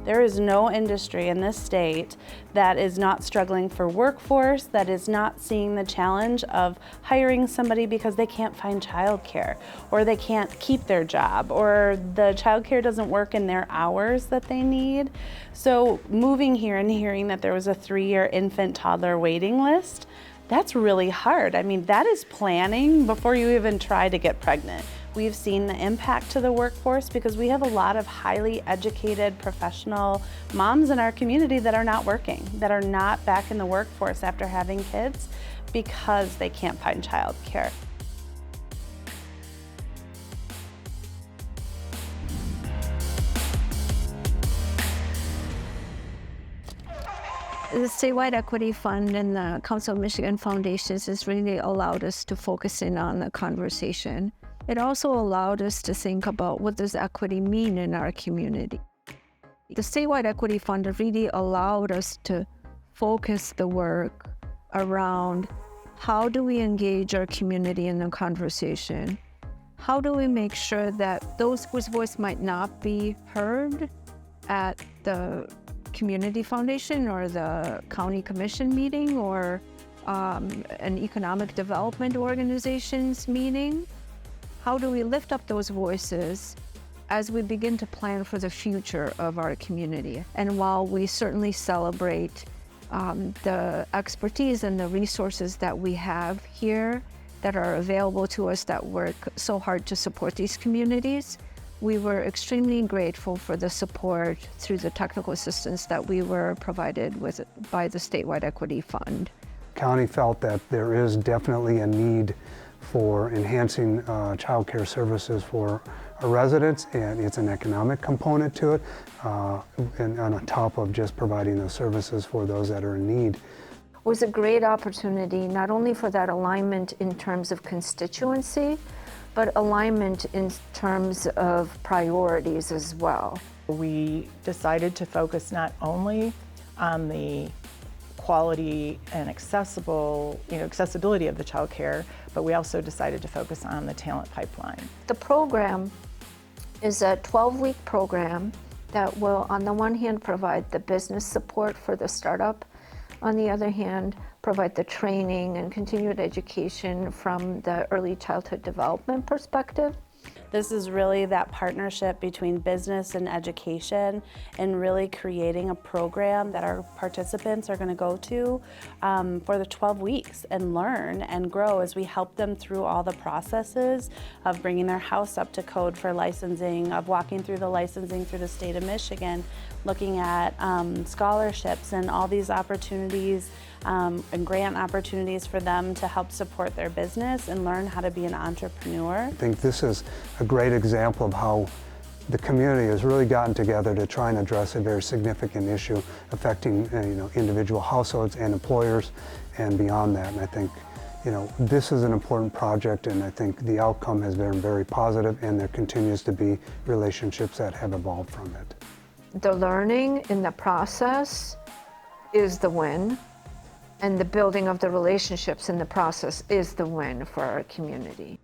There is no industry in this state that is not struggling for workforce, that is not seeing the challenge of hiring somebody because they can't find childcare, or they can't keep their job, or the childcare doesn't work in their hours that they need. So moving here and hearing that there was a 3-year infant toddler waiting list, that's really hard. I mean, that is planning before you even try to get pregnant. We've seen the impact to the workforce because we have a lot of highly educated professional moms in our community that are not working, that are not back in the workforce after having kids because they can't find childcare. The Statewide Equity Fund and the Council of Michigan Foundations has really allowed us to focus in on the conversation. It also allowed us to think about what does equity mean in our community. The Statewide Equity Fund really allowed us to focus the work around how do we engage our community in the conversation? How do we make sure that those whose voice might not be heard at the community foundation or the county commission meeting or an economic development organization's meeting, how do we lift up those voices as we begin to plan for the future of our community? And while we certainly celebrate the expertise and the resources that we have here that are available to us that work so hard to support these communities, we were extremely grateful for the support through the technical assistance that we were provided with by the Statewide Equity Fund. County felt that there is definitely a need for enhancing child care services for our residents, and it's an economic component to it, and on top of just providing those services for those that are in need. It was a great opportunity, not only for that alignment in terms of constituency, but alignment in terms of priorities as well. We decided to focus not only on the quality and accessibility of the child care, but we also decided to focus on the talent pipeline. The program is a 12-week program that will, on the one hand, provide the business support for the startup, on the other hand, provide the training and continued education from the early childhood development perspective. This is really that partnership between business and education and really creating a program that our participants are going to go to for the 12 weeks and learn and grow as we help them through all the processes of bringing their house up to code for licensing, of walking through the licensing through the state of Michigan, looking at scholarships and all these opportunities and grant opportunities for them to help support their business and learn how to be an entrepreneur. I think this is a great example of how the community has really gotten together to try and address a very significant issue affecting individual households and employers and beyond that. And I think this is an important project, and I think the outcome has been very positive, and there continues to be relationships that have evolved from it. The learning in the process is the win, and the building of the relationships in the process is the win for our community.